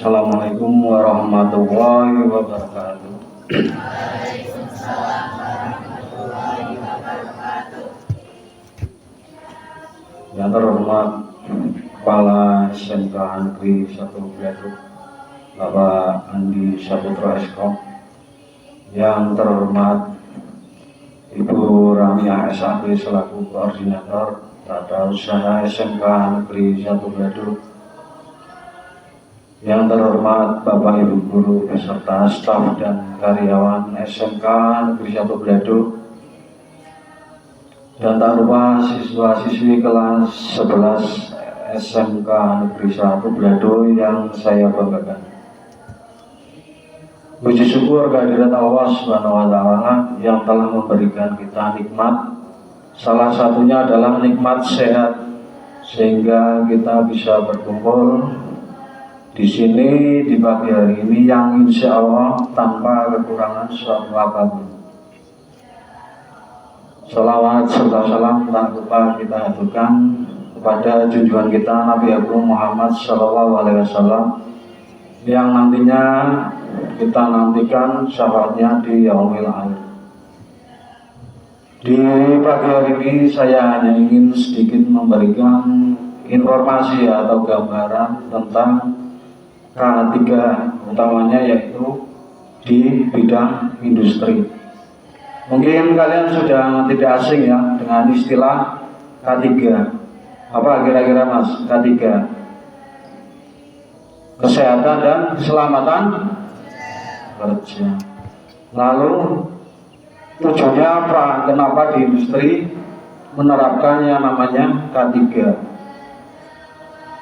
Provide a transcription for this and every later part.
Assalamualaikum warahmatullahi wabarakatuh. Yang terhormat Kepala SMK Negeri 1 Bledug, Bapak Andi Saputra SK. Yang terhormat Ibu Ramia SAP selaku Koordinator Tata Usaha SMK Negeri 1 Bledug. Yang terhormat Bapak Ibu Guru beserta staf dan karyawan SMK Negeri 1 Bledug, dan tak lupa siswa-siswi kelas 11 SMK Negeri 1 Bledug yang saya banggakan. Puji syukur kehadirat Allah Subhanahu wa Ta'ala yang telah memberikan kita nikmat. Salah satunya adalah nikmat sehat, sehingga kita bisa berkumpul di sini di pagi hari ini yang insya Allah tanpa kekurangan suatu apapun. Salawat serta salam tak lupa kita haturkan kepada junjungan kita Nabi Agung Muhammad SAW yang nantinya kita nantikan syafaatnya di yaumil akhir. Di pagi hari ini saya hanya ingin sedikit memberikan informasi atau gambaran tentang K3, utamanya yaitu di bidang industri. Mungkin kalian sudah tidak asing ya dengan istilah K3. Apa kira-kira Mas K3? Kesehatan dan keselamatan kerja. Lalu tujuannya apa? Kenapa di industri menerapkan yang namanya K3?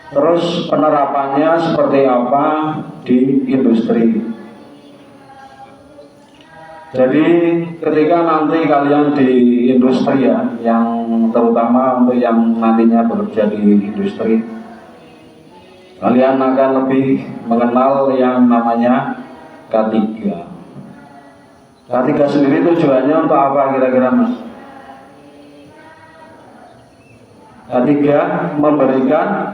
Terus penerapannya seperti apa di industri? Jadi ketika nanti kalian di industri ya, yang terutama untuk yang nantinya bekerja di industri, kalian akan lebih mengenal yang namanya K3. K3 sendiri tujuannya untuk apa kira-kira Mas? K3 memberikan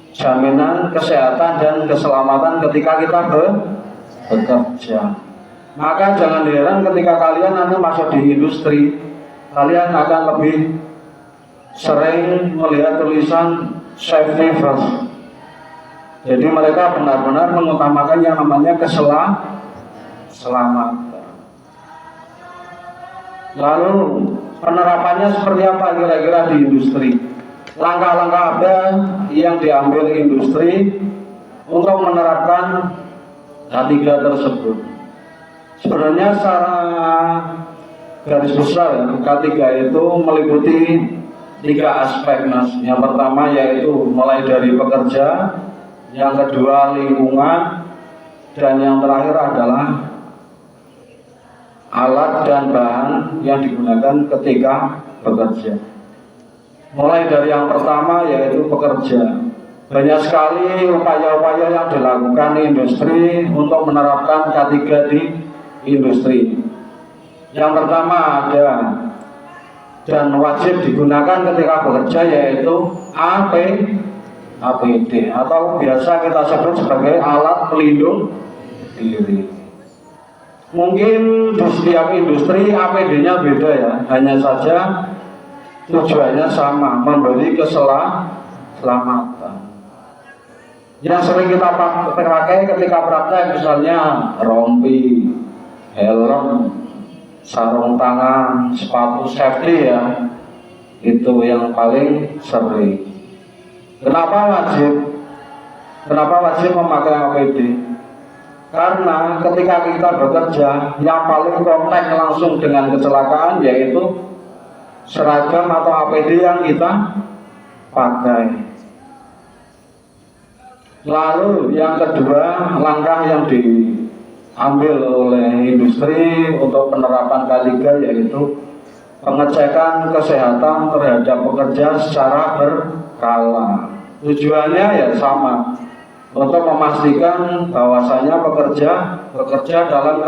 jaminan kesehatan dan keselamatan ketika kita bekerja. Maka jangan heran ketika kalian nanti masuk di industri, kalian akan lebih sering melihat tulisan safety first. Jadi mereka benar-benar mengutamakan yang namanya keselamatan. Lalu penerapannya seperti apa kira-kira di industri? Langkah-langkah apa yang diambil industri untuk menerapkan K3 tersebut? Sebenarnya secara garis besar ya, K3 itu meliputi 3 aspek Mas. Yang pertama yaitu mulai dari pekerja, yang kedua lingkungan, dan yang terakhir adalah alat dan bahan yang digunakan ketika bekerja. Mulai dari yang pertama yaitu pekerja. Banyak sekali upaya-upaya yang dilakukan di industri untuk menerapkan K3 di industri. Yang pertama ada dan wajib digunakan ketika bekerja yaitu APD atau biasa kita sebut sebagai alat pelindung diri. Mungkin di setiap industri APD-nya beda ya, hanya saja tujuannya sama, memberi keselamatan. Yang sering kita pakai ketika praktek misalnya rompi, helm, sarung tangan, sepatu safety ya, itu yang paling sering. Kenapa wajib memakai APD? Karena ketika kita bekerja, yang paling kontak langsung dengan kecelakaan yaitu seragam atau APD yang kita pakai. Lalu yang kedua, langkah yang diambil oleh industri untuk penerapan K3 yaitu pengecekan kesehatan terhadap pekerja secara berkala. Tujuannya ya sama, untuk memastikan bahwasanya bekerja dalam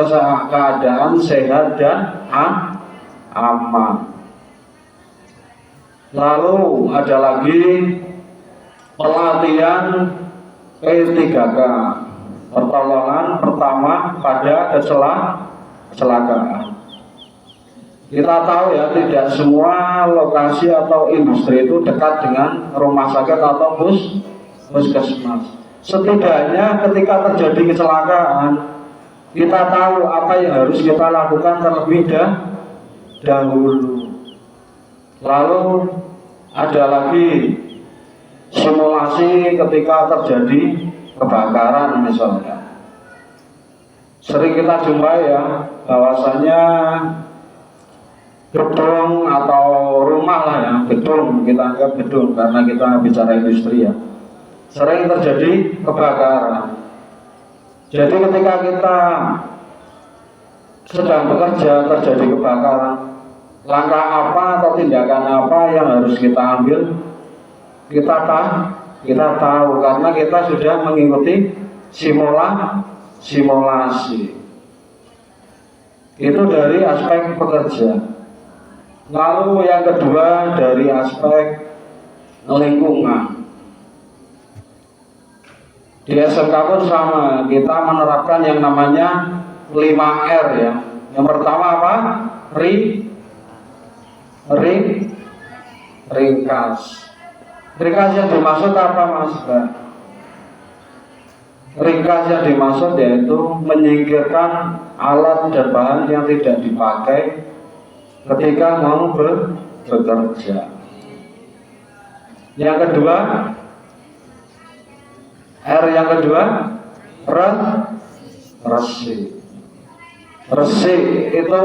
keadaan sehat dan aman. Lalu ada lagi pelatihan P3K. pertolongan pertama pada kecelakaan. Kita tahu ya, tidak semua lokasi atau industri itu dekat dengan rumah sakit atau puskesmas. Setidaknya ketika terjadi kecelakaan, kita tahu apa yang harus kita lakukan terlebih dahulu. Lalu ada lagi simulasi ketika terjadi kebakaran misalnya. Sering kita jumpai ya, bahwasanya gedung atau rumah lah ya, gedung, kita anggap gedung karena kita bicara industri ya, sering terjadi kebakaran. Jadi ketika kita sedang bekerja terjadi kebakaran, langkah apa atau tindakan apa yang harus kita ambil? Kita tahu karena kita sudah mengikuti simulasi. Itu dari aspek pekerja. Lalu yang kedua dari aspek lingkungan. Di SMK pun sama, kita menerapkan yang namanya 5R ya. Yang pertama apa? Ringkas. Ringkas yang dimaksud apa Mas? Ringkas yang dimaksud yaitu menyingkirkan alat dan bahan yang tidak dipakai ketika mau bekerja. Yang kedua, R yang kedua, resik. Resik itu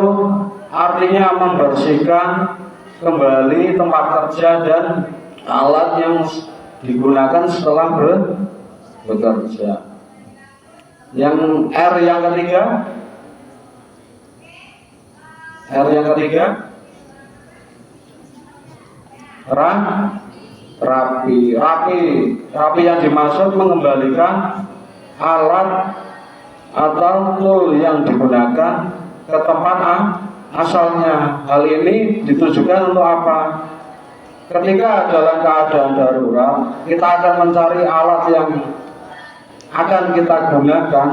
artinya membersihkan kembali tempat kerja dan alat yang digunakan setelah bekerja. Yang R yang ketiga, rapi yang dimaksud mengembalikan alat atau tool yang digunakan ke tempat asalnya. Hal ini ditujukan untuk apa? Ketika dalam keadaan darurat, kita akan mencari alat yang akan kita gunakan,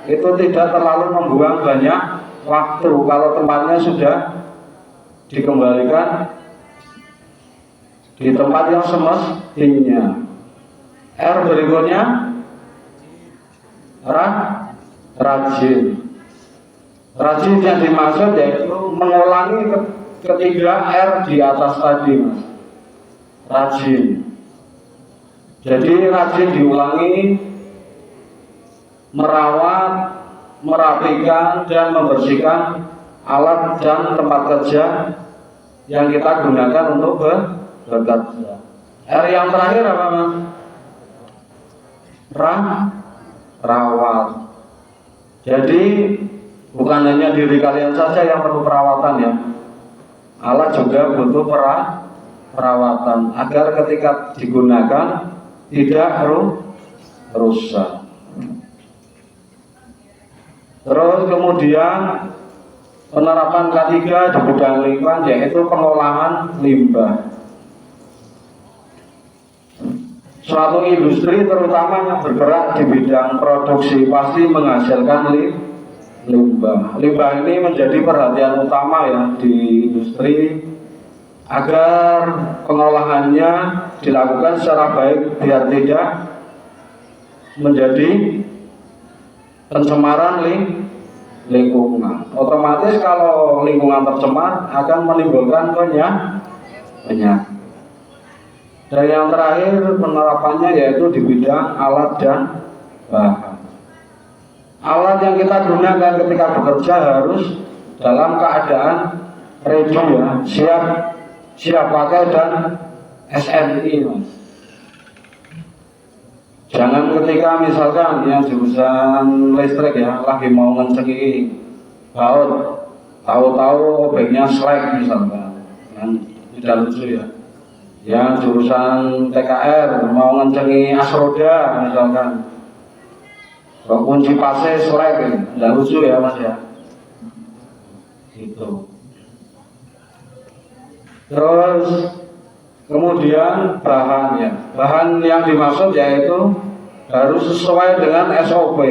itu tidak terlalu membuang banyak waktu kalau tempatnya sudah dikembalikan di tempat yang semestinya. R berikutnya rajin. Rajin yang dimaksud yaitu mengulangi ketiga R di atas tadi Mas. Rajin. Jadi rajin diulangi, merawat, merapikan dan membersihkan alat dan tempat kerja yang kita gunakan untuk bekerja. R yang terakhir apa Mas? Rawat. Jadi bukan hanya diri kalian saja yang perlu perawatan ya, alat juga butuh perawatan agar ketika digunakan tidak rusak. Terus kemudian penerapan ketiga di bidang lingkungan yaitu pengolahan limbah. Suatu industri terutama yang bergerak di bidang produksi pasti menghasilkan limbah. Limbah ini menjadi perhatian utama ya di industri agar pengolahannya dilakukan secara baik biar tidak menjadi pencemaran lingkungan. Otomatis kalau lingkungan tercemar akan menimbulkan penyakit. Dan yang terakhir penerapannya yaitu di bidang alat dan bahan. Alat yang kita gunakan ketika bekerja harus dalam keadaan ready ya, siap pakai dan SNI Mas. Jangan ketika misalkan yang jurusan listrik ya lagi mau ngencengi baut, tahu-tahu obengnya slack misalkan, kan tidak lucu ya. Yang jurusan TKR mau ngencengi asroda misalkan, kunci pasnya slack, tidak lucu ya Mas ya. Gitu. Terus kemudian bahan ya, bahan yang dimaksud yaitu harus sesuai dengan SOP.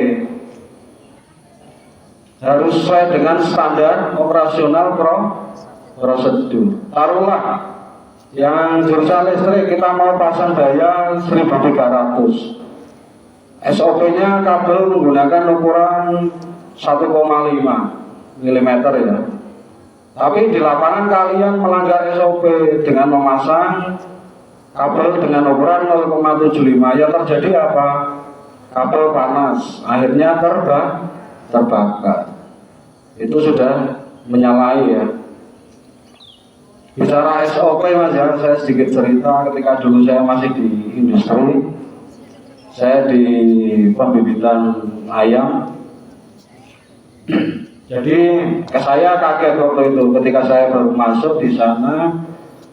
harus sesuai dengan standar operasional prosedur. Taruhlah yang jurusan listrik kita mau pasang daya 1300, SOP-nya kabel menggunakan ukuran 1,5 mm ya. Tapi di lapangan kalian melanggar SOP dengan memasang kabel dengan ukuran 0,75, yang terjadi apa? Kabel panas, akhirnya terbakar. Itu sudah menyalahi ya. Bicara SOP mas ya, saya sedikit cerita ketika dulu saya masih di industri, saya di pembibitan ayam. Jadi saya kaget waktu itu ketika saya baru masuk di sana.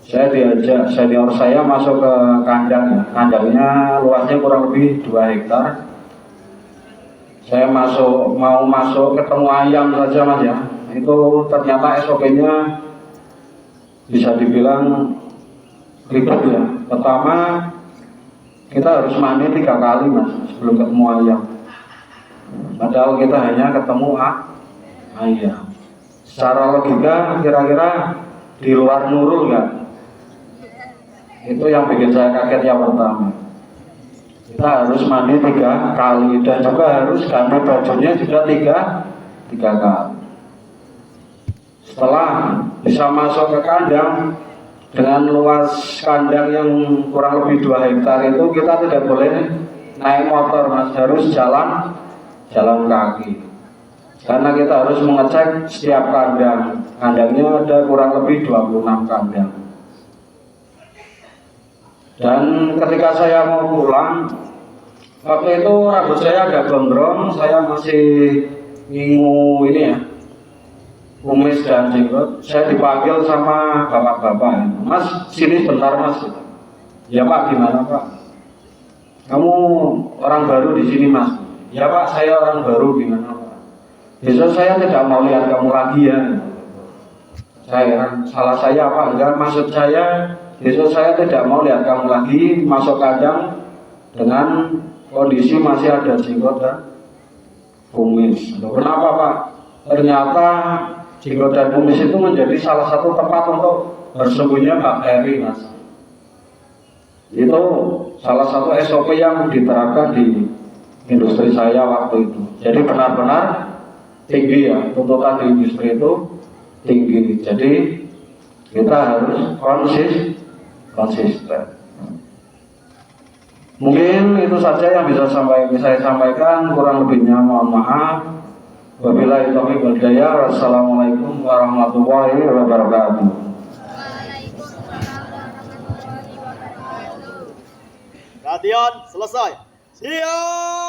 Saya diajak senior saya masuk ke kandang ya. Kandangnya luasnya kurang lebih 2 hektar. Saya mau masuk ketemu ayam saja mas ya. Itu ternyata SOP-nya bisa dibilang ribet ya. Pertama kita harus mandi 3 kali mas sebelum ketemu ayam. Padahal kita hanya ketemu ayam. Secara logika kira-kira di luar nurul nggak? Itu yang bikin saya kaget yang pertama. Kita harus mandi 3 kali dan juga harus ganti bajunya juga 3 kali. Setelah bisa masuk ke kandang dengan luas kandang yang kurang lebih 2 hektar itu, kita tidak boleh naik motor mas, harus jalan kaki. Karena kita harus mengecek setiap kandang. Kandangnya ada kurang lebih 26 kandang. Dan ketika saya mau pulang, waktu itu rambut saya agak gondrong, saya masih ngingu ini ya, kumis dan jenggot. Saya dipanggil sama bapak-bapak, mas sini bentar mas. Ya pak, gimana pak? Kamu orang baru di sini mas? Ya pak, saya orang baru. Gimana pak? Besok saya tidak mau lihat kamu lagi ya. Saya salah saya apa enggak? Maksud saya besok saya tidak mau lihat kamu lagi masuk kandang dengan kondisi masih ada jenggot dan kumis. Kenapa pak? Ternyata jenggot dan kumis itu menjadi salah satu tempat untuk bersembunyinya bakteri mas. Itu salah satu SOP yang diterapkan di industri saya waktu itu. Jadi benar-benar tinggi ya, tuntutan di industri itu tinggi. Jadi kita harus konsisten. Mungkin itu saja yang bisa saya sampaikan, kurang lebihnya mohon maaf. Wabillahi taufiq wal hidayah. Wassalamualaikum warahmatullahi wabarakatuh. Latihan selesai. Siap.